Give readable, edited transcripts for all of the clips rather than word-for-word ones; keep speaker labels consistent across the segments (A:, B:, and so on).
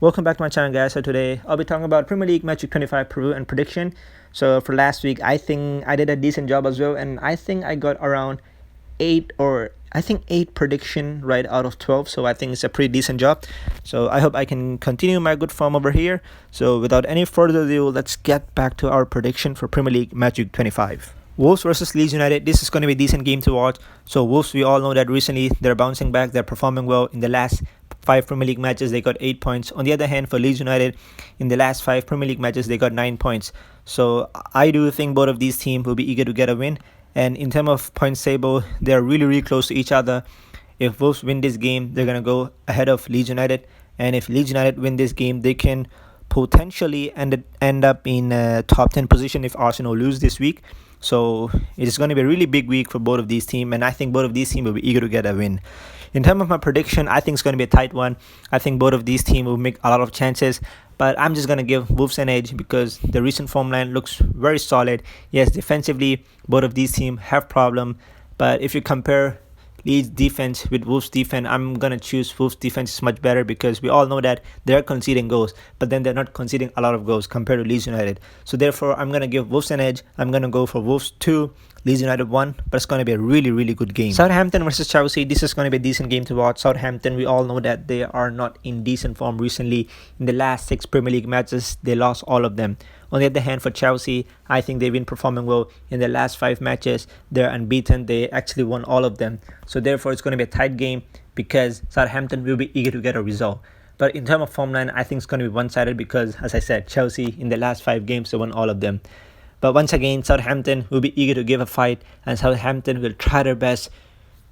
A: Welcome back to my channel, guys. So today I'll be talking about Premier League Match Week 25 preview and prediction. So for last week, I think I did a decent job as well, and I think I got around 8 prediction right out of 12. So I think it's a pretty decent job. So I hope I can continue my good form over here. So without any further ado, let's get back to our prediction for Premier League Match Week 25. Wolves versus Leeds United. This is going to be a decent game to watch. So Wolves, we all know that recently they're bouncing back. They're performing well. In the last 5 Premier League matches, they got 8 points. On the other hand, for Leeds United, in the last 5 Premier League matches, they got 9 points. So I do think both of these teams will be eager to get a win. And in terms of points table, they're really close to each other. If Wolves win this game, they're going to go ahead of Leeds United. And if Leeds United win this game, they can potentially end up in a top 10 position if Arsenal lose this week. So it's going to be a really big week for both of these teams, and I think both of these teams will be eager to get a win. In terms of my prediction, I think it's going to be a tight one. I think both of these teams will make a lot of chances, but I'm just going to give Wolves an edge because the recent form line looks very solid. Yes, defensively, both of these teams have problems, but if you compare Leeds defense with Wolves defense, I'm going to choose Wolves defense is much better because we all know that they're conceding goals, but then they're not conceding a lot of goals compared to Leeds United. So therefore, I'm going to give Wolves an edge. I'm going to go for Wolves 2, Leeds United 1, but it's going to be a really good game. Southampton versus Chelsea. This is going to be a decent game to watch. Southampton, we all know that they are not in decent form recently. In the last 6 Premier League matches, they lost all of them. On the other hand, for Chelsea, I think they've been performing well. In the last 5 matches, they're unbeaten. They actually won all of them. So therefore, it's going to be a tight game because Southampton will be eager to get a result. But in terms of form line, I think it's going to be one-sided because, as I said, Chelsea, in the last 5 games, they won all of them. But once again, Southampton will be eager to give a fight, and Southampton will try their best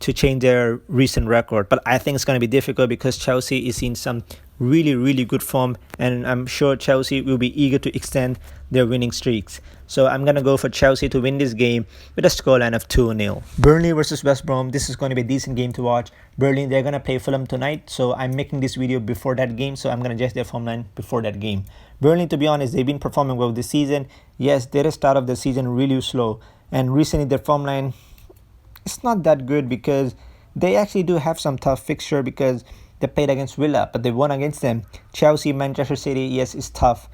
A: to change their recent record. But I think it's going to be difficult because Chelsea is in some really good form, and I'm sure Chelsea will be eager to extend their winning streaks. So I'm going to go for Chelsea to win this game with a scoreline of 2-0. Burnley versus West Brom. This is going to be a decent game to watch. Burnley, they're going to play Fulham tonight, so I'm making this video before that game, so I'm going to adjust their form line before that game. Burnley, to be honest, they've been performing well this season. Yes, they did start of the season really slow, and recently their form line, it's not that good because they actually do have some tough fixture because they played against Villa, but they won against them. Chelsea, Manchester City, yes, it's tough.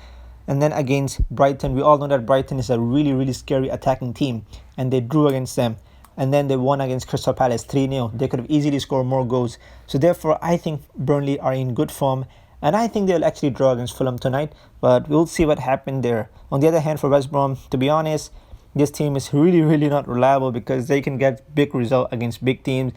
A: And then against Brighton, we all know that Brighton is a really scary attacking team, and they drew against them. And then they won against Crystal Palace 3-0. They could have easily scored more goals. So therefore, I think Burnley are in good form, and I think they'll actually draw against Fulham tonight, but we'll see what happened there. On the other hand, for West Brom, to be honest, this team is really not reliable because they can get big results against big teams,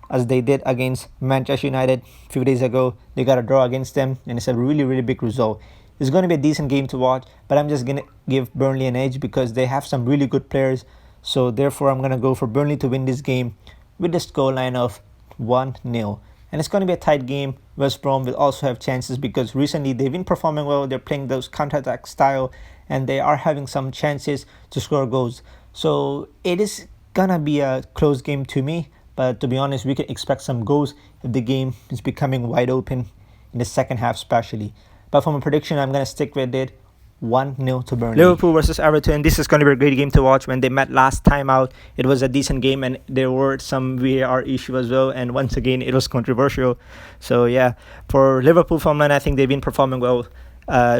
A: as they did against Manchester United a few days ago. They got a draw against them, and it's a really big result. It's going to be a decent game to watch, but I'm just going to give Burnley an edge because they have some really good players. So therefore, I'm going to go for Burnley to win this game with the scoreline of 1-0. And it's going to be a tight game. West Brom will also have chances because recently they've been performing well. They're playing those counter-attack style, and they are having some chances to score goals. So it is going to be a close game to me. But to be honest, we can expect some goals if the game is becoming wide open in the second half especially. But for my prediction, I'm going to stick with it. 1-0 to Burnley. Liverpool versus Everton. This is going to be a great game to watch. When they met last time out, it was a decent game, and there were some VAR issue as well. And once again, it was controversial. So yeah, for Liverpool form line, I think they've been performing well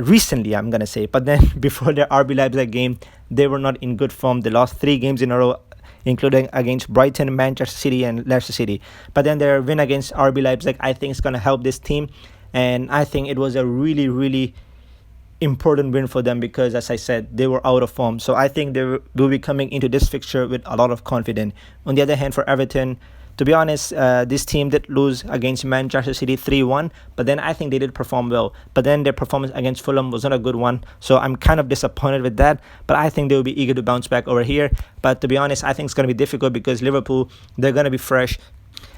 A: recently, I'm going to say. But then before their RB Leipzig game, they were not in good form. They lost 3 games in a row, including against Brighton, Manchester City, and Leicester City. But then their win against RB Leipzig, I think, is going to help this team. And I think it was a really important win for them because, as I said, they were out of form. So I think they will be coming into this fixture with a lot of confidence. On the other hand, for Everton, to be honest, this team did lose against Manchester City 3-1, but then I think they did perform well. But then their performance against Fulham was not a good one, so I'm kind of disappointed with that. But I think they will be eager to bounce back over here. But to be honest, I think it's going to be difficult because Liverpool, they're going to be fresh,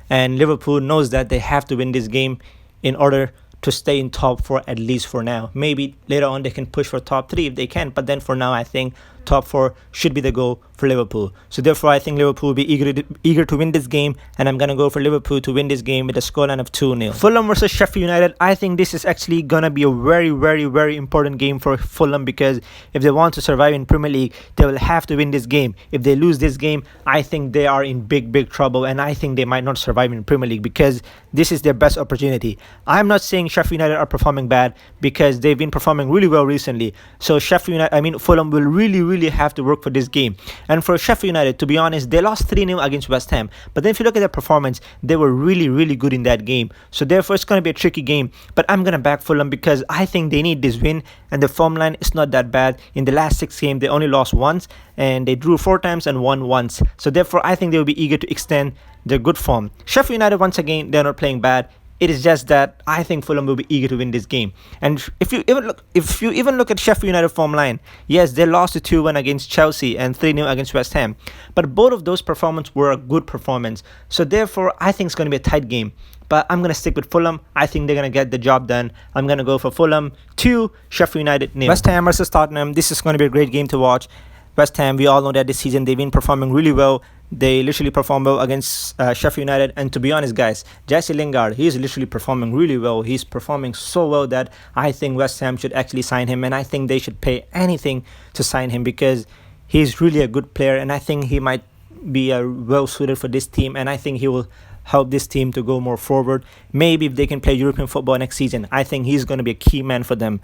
A: and Liverpool knows that they have to win this game in order to stay in top 4 at least for now. Maybe later on they can push for top 3 if they can, but then for now I think top 4 should be the goal for Liverpool. So therefore, I think Liverpool will be eager to win this game, and I'm gonna go for Liverpool to win this game with a scoreline of 2-0. Fulham versus Sheffield United. I think this is actually gonna be a very, very, very important game for Fulham, because if they want to survive in Premier League, they will have to win this game. If they lose this game, I think they are in big, big trouble, and I think they might not survive in Premier League, because this is their best opportunity. I'm not saying Sheffield United are performing bad, because they've been performing really well recently. So Fulham will really, really have to work for this game. And for Sheffield United, to be honest, they lost 3-0 against West Ham. But then if you look at their performance, they were really, really good in that game. So therefore, it's going to be a tricky game. But I'm going to back Fulham, because I think they need this win. And the form line is not that bad. In the last 6 games, they only lost once, and they drew 4 times and won once. So therefore, I think they will be eager to extend their good form. Sheffield United, once again, they're not playing bad. It is just that I think Fulham will be eager to win this game. And if you even look at Sheffield United form line, yes, they lost 2-1 against Chelsea and 3-0 against West Ham. But both of those performances were a good performance. So therefore, I think it's going to be a tight game. But I'm going to stick with Fulham. I think they're going to get the job done. I'm going to go for Fulham 2, Sheffield United 0. West Ham versus Tottenham. This is going to be a great game to watch. West Ham, we all know that this season they've been performing really well. They literally performed well against Sheffield United. And to be honest, guys, Jesse Lingard, he's literally performing really well. He's performing so well that I think West Ham should actually sign him. And I think they should pay anything to sign him, because he's really a good player. And I think he might be well suited for this team. And I think he will help this team to go more forward. Maybe if they can play European football next season, I think he's going to be a key man for them.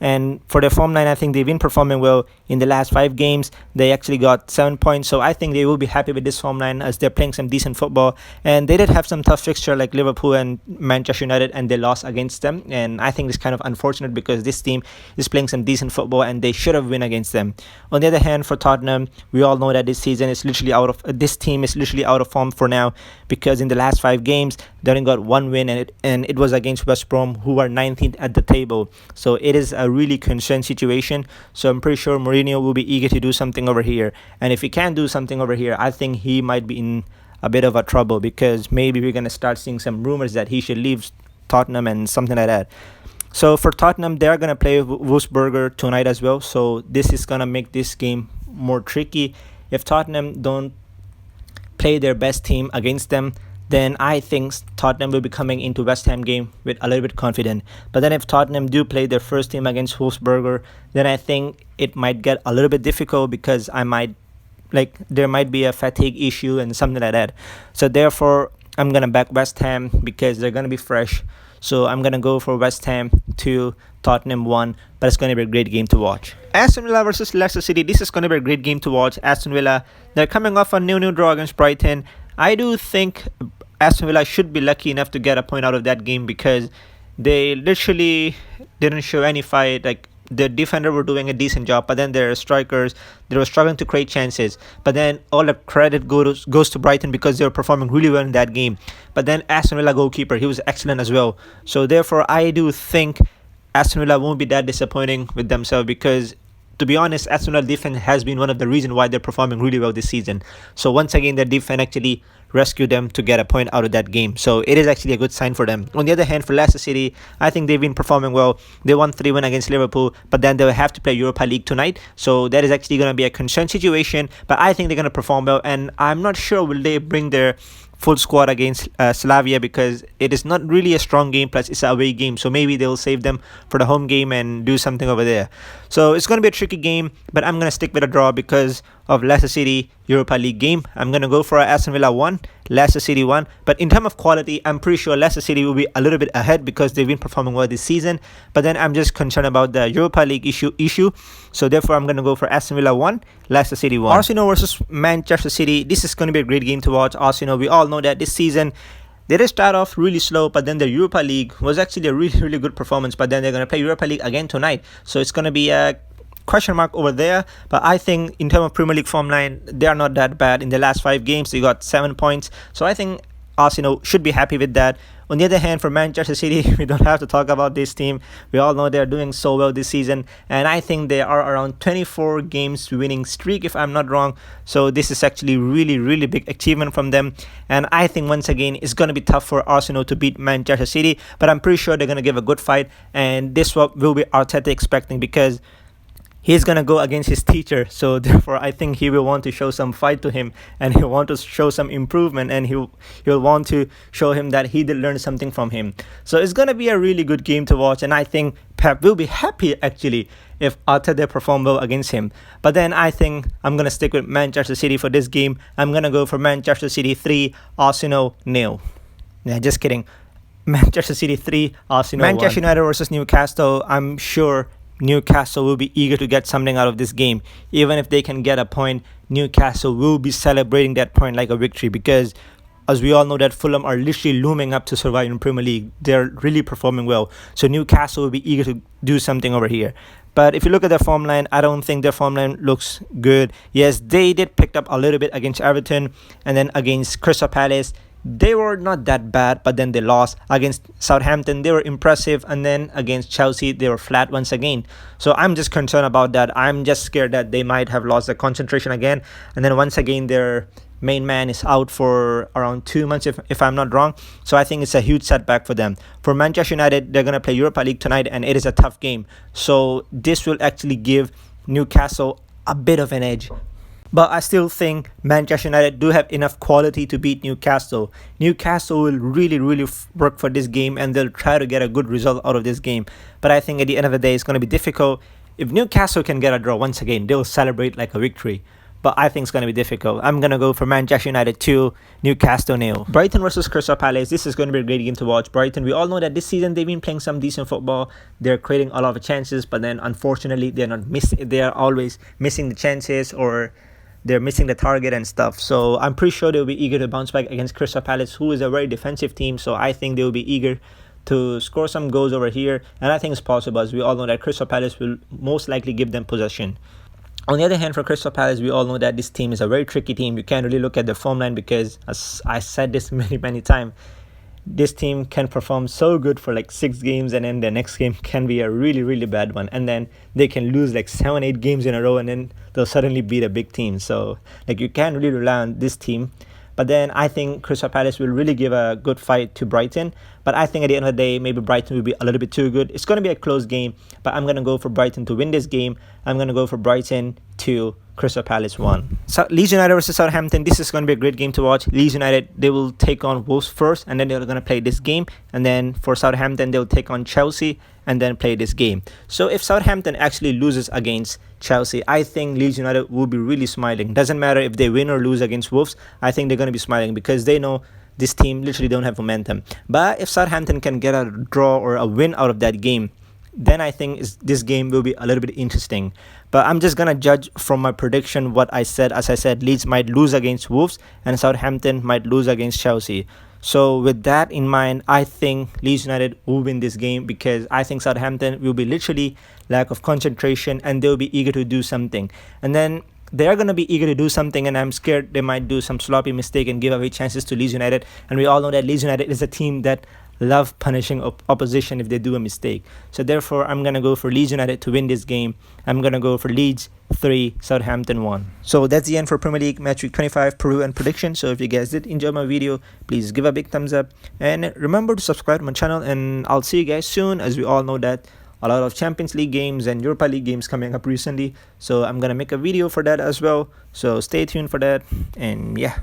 A: And for their form line, I think they've been performing well. In the last 5 games, they actually got 7 points. So I think they will be happy with this form line, as they're playing some decent football. And they did have some tough fixture like Liverpool and Manchester United, and they lost against them. And I think it's kind of unfortunate, because this team is playing some decent football and they should have won against them. On the other hand, for Tottenham, we all know that this team is literally out of form for now, because in the last 5 games, they only got 1 win, and it was against West Brom, who are 19th at the table. So it is a really concerned situation. So I'm pretty sure Mourinho will be eager to do something over here. And if he can't do something over here, I think he might be in a bit of a trouble, because maybe we're going to start seeing some rumors that he should leave Tottenham and something like that. So for Tottenham, they're going to play Wolfsburger tonight as well. So this is going to make this game more tricky. If Tottenham don't play their best team against them, then I think Tottenham will be coming into West Ham game with a little bit confident. But then if Tottenham do play their first team against Wolfsburger, then I think it might get a little bit difficult, because there might be a fatigue issue and something like that. So therefore, I'm going to back West Ham, because they're going to be fresh. So I'm going to go for West Ham 2, Tottenham 1, but it's going to be a great game to watch. Aston Villa versus Leicester City. This is going to be a great game to watch. Aston Villa, they're coming off a 0-0 draw against Brighton. I do think Aston Villa should be lucky enough to get a point out of that game, because they literally didn't show any fight. Like, the defender were doing a decent job, but then their strikers, they were struggling to create chances. But then all the credit goes to Brighton, because they were performing really well in that game. But then Aston Villa goalkeeper, he was excellent as well. So therefore, I do think Aston Villa won't be that disappointing with themselves, because to be honest, Aston Villa defense has been one of the reasons why they're performing really well this season. So once again, their defense actually rescued them to get a point out of that game. So it is actually a good sign for them. On the other hand, for Leicester City, I think they've been performing well. They won 3-1 against Liverpool, but then they will have to play Europa League tonight. So that is actually going to be a concerned situation. But I think they're going to perform well, and I'm not sure will they bring their full squad against Slavia, because it is not really a strong game, plus it's an away game, so maybe they'll save them for the home game and do something over there. So it's going to be a tricky game, but I'm going to stick with a draw because of Leicester City Europa League game. I'm going to go for Aston Villa 1, Leicester City 1. But in terms of quality, I'm pretty sure Leicester City will be a little bit ahead, because they've been performing well this season. But then I'm just concerned about the Europa League issue. So therefore, I'm going to go for Aston Villa 1, Leicester City 1. Arsenal versus Manchester City. This is going to be a great game to watch. Arsenal, we all know that this season they did start off really slow, but then the Europa League was actually a really, really good performance. But then they're going to play Europa League again tonight. So it's going to be a question mark over there. But I think in terms of Premier League form line, they are not that bad. In the last 5 games, they got 7 points. So I think Arsenal should be happy with that. On the other hand, for Manchester City, we don't have to talk about this team. We all know they're doing so well this season. And I think they are around 24 games winning streak, if I'm not wrong. So this is actually really, really big achievement from them. And I think once again, it's going to be tough for Arsenal to beat Manchester City. But I'm pretty sure they're going to give a good fight. And this will be Arteta expecting, because he's gonna go against his teacher. So therefore, I think he will want to show some fight to him, and he'll want to show some improvement, and he'll want to show him that he did learn something from him. So it's gonna be a really good game to watch, and I think Pep will be happy actually if Arteta perform well against him. But then I think I'm gonna stick with Manchester City for this game. I'm gonna go for Manchester City 3, Arsenal 0. Yeah, just kidding. Manchester City 3, Arsenal 1. Manchester United versus Newcastle. I'm sure Newcastle will be eager to get something out of this game. Even if they can get a point, Newcastle will be celebrating that point like a victory, because as we all know that Fulham are literally looming up to survive in Premier League. They're really performing well. So Newcastle will be eager to do something over here. But if you look at their form line, I don't think their form line looks good. Yes, they did pick up a little bit against Everton, and then against Crystal Palace, they were not that bad, but then they lost. Against Southampton, they were impressive, and then against Chelsea, they were flat once again. So I'm just concerned about that. I'm just scared that they might have lost their concentration again, and then once again their main man is out for around 2 months, if I'm not wrong. So I think it's a huge setback for them. For Manchester United, they're going to play Europa League tonight, and it is a tough game. So this will actually give Newcastle a bit of an edge. But I still think Manchester United do have enough quality to beat Newcastle. Newcastle will really work for this game, and they'll try to get a good result out of this game. But I think at the end of the day, it's going to be difficult. If Newcastle can get a draw once again, they'll celebrate like a victory. But I think it's going to be difficult. I'm going to go for Manchester United 2, Newcastle 0. Brighton versus Crystal Palace. This is going to be a great game to watch. Brighton, we all know that this season they've been playing some decent football. They're creating a lot of chances, but then unfortunately they're always missing the chances, or they're missing the target and stuff. So I'm pretty sure they'll be eager to bounce back against Crystal Palace, who is a very defensive team. So I think they'll be eager to score some goals over here. And I think it's possible, as we all know that Crystal Palace will most likely give them possession. On the other hand, for Crystal Palace, we all know that this team is a very tricky team. You can't really look at the form line, because, as I said this many times, this team can perform so good for like 6 games, and then the next game can be a really bad one, and then they can lose like 7-8 games in a row, and then they'll suddenly beat a big team. So like you can't really rely on this team. But then I think Crystal Palace will really give a good fight to Brighton. But I think at the end of the day, maybe Brighton will be a little bit too good. It's going to be a close game, but I'm going to go for Brighton to win this game. I'm going to go for Brighton 2, Crystal Palace 1. So Leeds United versus Southampton. This is going to be a great game to watch. Leeds United, they will take on Wolves first, and then they're going to play this game. And then for Southampton, they'll take on Chelsea and then play this game. So if Southampton actually loses against Chelsea, I think Leeds United will be really smiling. Doesn't matter if they win or lose against Wolves. I think they're going to be smiling, because they know this team literally don't have momentum. But if Southampton can get a draw or a win out of that game, then I think this game will be a little bit interesting. But I'm just going to judge from my prediction what I said. As I said, Leeds might lose against Wolves, and Southampton might lose against Chelsea. So with that in mind, I think Leeds United will win this game, because I think Southampton will be literally lack of concentration, and they'll be eager to do something. And then they're going to be eager to do something, and I'm scared they might do some sloppy mistake and give away chances to Leeds United. And we all know that Leeds United is a team that love punishing opposition if they do a mistake. So therefore, I'm going to go for Leeds United to win this game. I'm going to go for Leeds 3, Southampton 1. So that's the end for Premier League Match Week 25 preview and prediction. So if you guys did enjoy my video, please give a big thumbs up. And remember to subscribe to my channel, and I'll see you guys soon. As we all know that a lot of Champions League games and Europa League games coming up recently. So I'm going to make a video for that as well. So stay tuned for that. And yeah.